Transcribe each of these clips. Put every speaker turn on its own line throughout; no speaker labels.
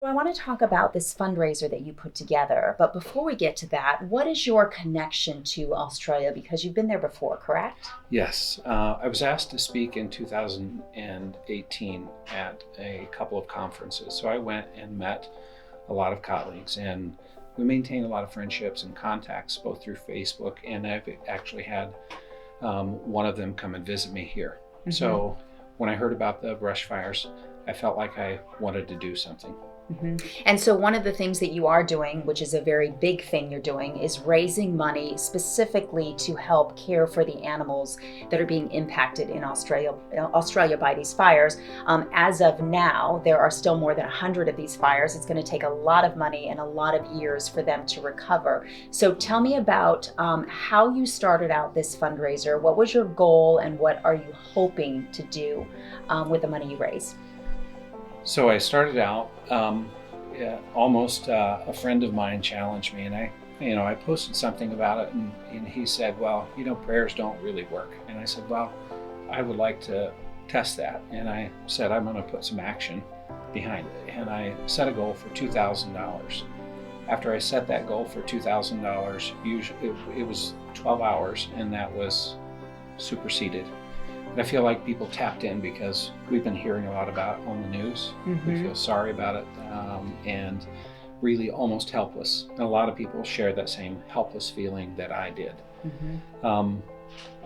I want to talk about this fundraiser that you put together, but before we get to that, what is your connection to Australia? Because you've been there before, correct?
Yes, I was asked to speak in 2018 at a couple of conferences. So I went and met a lot of colleagues, and we maintained a lot of friendships and contacts both through Facebook, and I've actually had one of them come and visit me here. Mm-hmm. So when I heard about the brush fires, I felt like I wanted to do something.
Mm-hmm. And so one of the things that you are doing, which is a very big thing you're doing, is raising money specifically to help care for the animals that are being impacted in Australia by these fires. As of now, there are still more than 100 of these fires. It's going to take a lot of money and a lot of years for them to recover. So tell me about how you started out this fundraiser. What was your goal, and what are you hoping to do with the money you raise?
So I started out, almost a friend of mine challenged me, and I posted something about it, and he said, well, prayers don't really work. And I said, well, I would like to test that. And I said, I'm going to put some action behind it. And I set a goal for $2,000. After I set that goal for $2,000, usually it was 12 hours, and that was superseded. I feel like people tapped in because we've been hearing a lot about it on the news. Mm-hmm. We feel sorry about it and really almost helpless. And a lot of people share that same helpless feeling that I did. Mm-hmm.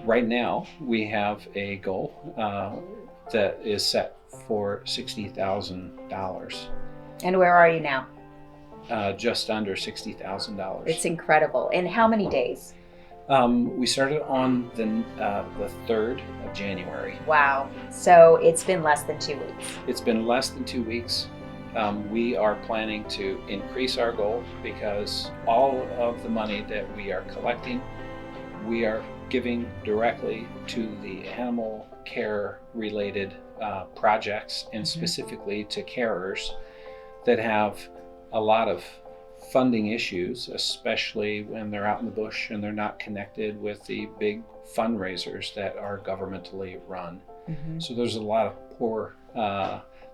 Right now, we have a goal that is set for $60,000.
And where are you now?
Just under $60,000.
It's incredible. In how many days?
We started on the 3rd of January.
Wow. So it's been less than 2 weeks.
It's been less than 2 weeks. We are planning to increase our goal because all of the money that we are collecting, we are giving directly to the animal care related projects, and mm-hmm. specifically to carers that have a lot of funding issues, especially when they're out in the bush and they're not connected with the big fundraisers that are governmentally run. Mm-hmm. So there's a lot of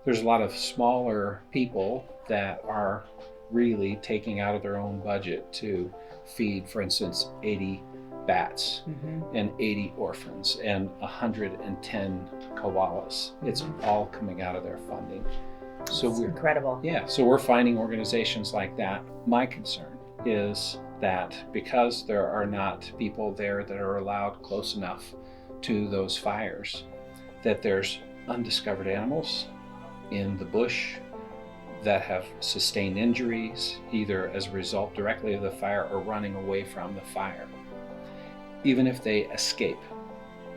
there's a lot of smaller people that are really taking out of their own budget to feed, for instance, 80 bats mm-hmm. and 80 orphans and 110 koalas. Mm-hmm. It's all coming out of their funding. So
we're incredible.
Yeah, so we're finding organizations like that. My concern is that because there are not people there that are allowed close enough to those fires, that there's undiscovered animals in the bush that have sustained injuries, either as a result directly of the fire or running away from the fire. Even if they escape,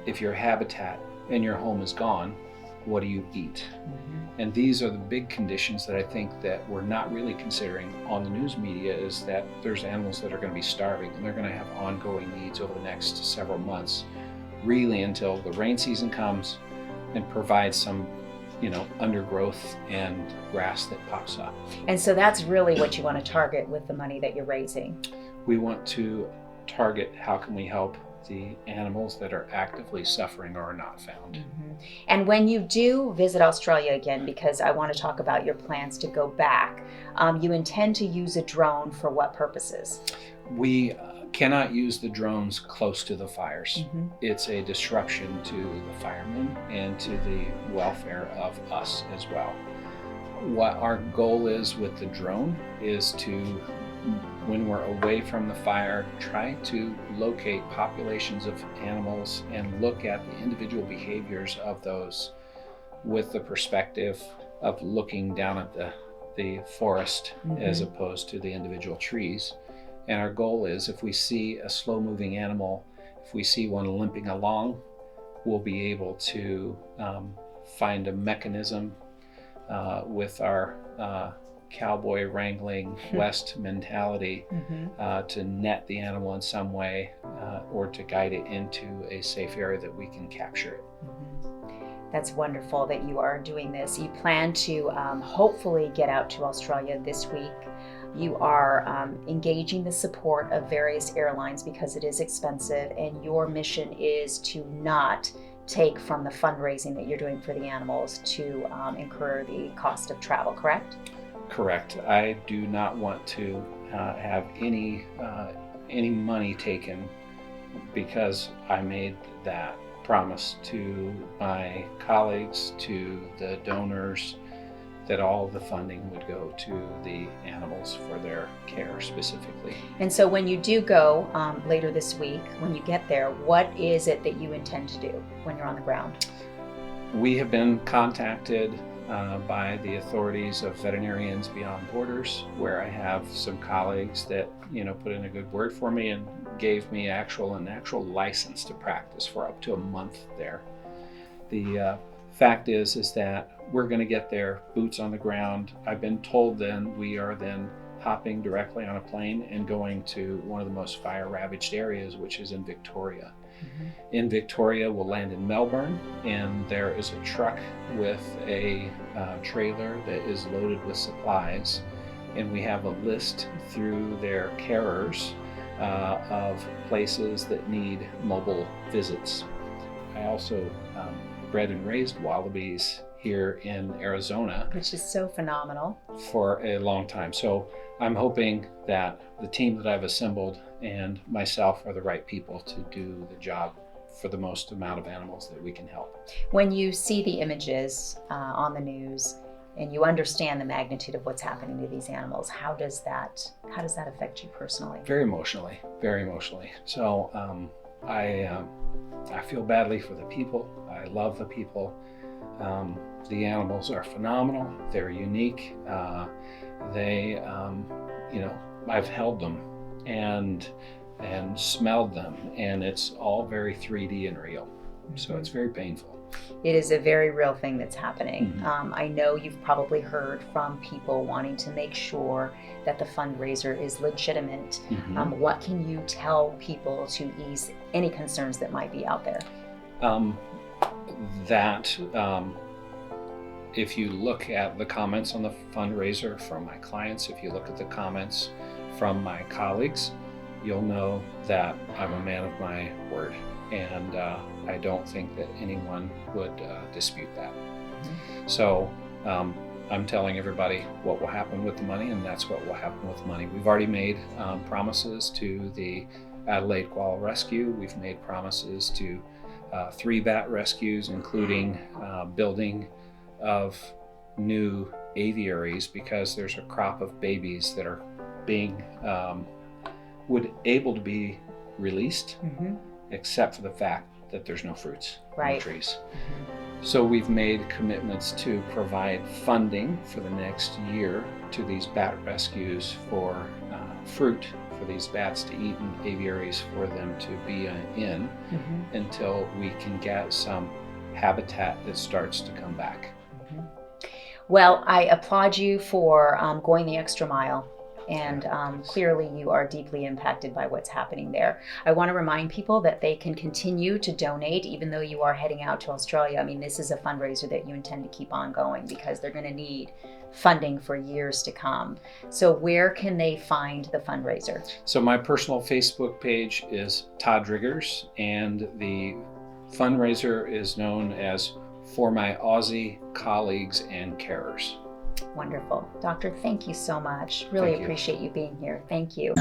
if your habitat and your home is gone, what do you eat? Mm-hmm. And these are the big conditions that I think that we're not really considering on the news media, is that there's animals that are going to be starving, and they're going to have ongoing needs over the next several months, really until the rain season comes and provides some undergrowth and grass that pops up.
And so that's really what you want to target with the money that you're raising.
We want to target how can we help the animals that are actively suffering or are not found.
Mm-hmm. And when you do visit Australia again, because I want to talk about your plans to go back, you intend to use a drone for what purposes?
We cannot use the drones close to the fires. Mm-hmm. It's a disruption to the firemen and to the welfare of us as well. What our goal is with the drone is to, when we're away from the fire, try to locate populations of animals and look at the individual behaviors of those with the perspective of looking down at the forest mm-hmm. as opposed to the individual trees. And our goal is, if we see a slow-moving animal, if we see one limping along, we'll be able to find a mechanism with our cowboy wrangling West mentality mm-hmm. To net the animal in some way or to guide it into a safe area that we can capture it.
Mm-hmm. That's wonderful that you are doing this. You plan to hopefully get out to Australia this week. You are engaging the support of various airlines because it is expensive, and your mission is to not take from the fundraising that you're doing for the animals to incur the cost of travel, correct?
Correct. I do not want to have any money taken because I made that promise to my colleagues, to the donors, that all the funding would go to the animals for their care specifically.
And so when you do go later this week, when you get there, what is it that you intend to do when you're on the ground?
We have been contacted by the authorities of Veterinarians Beyond Borders, where I have some colleagues that put in a good word for me and gave me an actual license to practice for up to a month there. The fact is that we're going to get there, boots on the ground. I've been told then we are then hopping directly on a plane and going to one of the most fire-ravaged areas, which is in Victoria. Mm-hmm. In Victoria, we'll land in Melbourne, and there is a truck with a trailer that is loaded with supplies, and we have a list through their carers of places that need mobile visits. I also bred and raised wallabies here in Arizona,
which is so phenomenal,
for a long time. So I'm hoping that the team that I've assembled and myself are the right people to do the job for the most amount of animals that we can help.
When you see the images on the news and you understand the magnitude of what's happening to these animals, how does that affect you personally?
Very emotionally, very emotionally. So I feel badly for the people. I love the people. The animals are phenomenal. They're unique. I've held them and smelled them, and it's all very 3D and real. So it's very painful.
It is a very real thing that's happening.
Mm-hmm.
I know you've probably heard from people wanting to make sure that the fundraiser is legitimate.
Mm-hmm.
What can you tell people to ease any concerns that might be out there?
If you look at the comments on the fundraiser from my clients, if you look at the comments from my colleagues, you'll know that I'm a man of my word, and I don't think that anyone would dispute that. Mm-hmm. So I'm telling everybody what will happen with the money, and that's what will happen with the money. We've already made promises to the Adelaide Koala Rescue. We've made promises to 3 bat rescues, including building of new aviaries, because there's a crop of babies that are being able to be released, mm-hmm. except for the fact that there's no fruits on the trees. Mm-hmm. So we've made commitments to provide funding for the next year to these bat rescues for fruit for these bats to eat and aviaries for them to be in, mm-hmm. until we can get some habitat that starts to come back.
Mm-hmm. Well, I applaud you for going the extra mile. And clearly you are deeply impacted by what's happening there. I want to remind people that they can continue to donate even though you are heading out to Australia. I mean, this is a fundraiser that you intend to keep on going because they're going to need funding for years to come. So where can they find the fundraiser?
So my personal Facebook page is Todd Driggers, and the fundraiser is known as For My Aussie Colleagues and Carers.
Wonderful. Doctor, thank you so much. Really appreciate you being here. Thank you.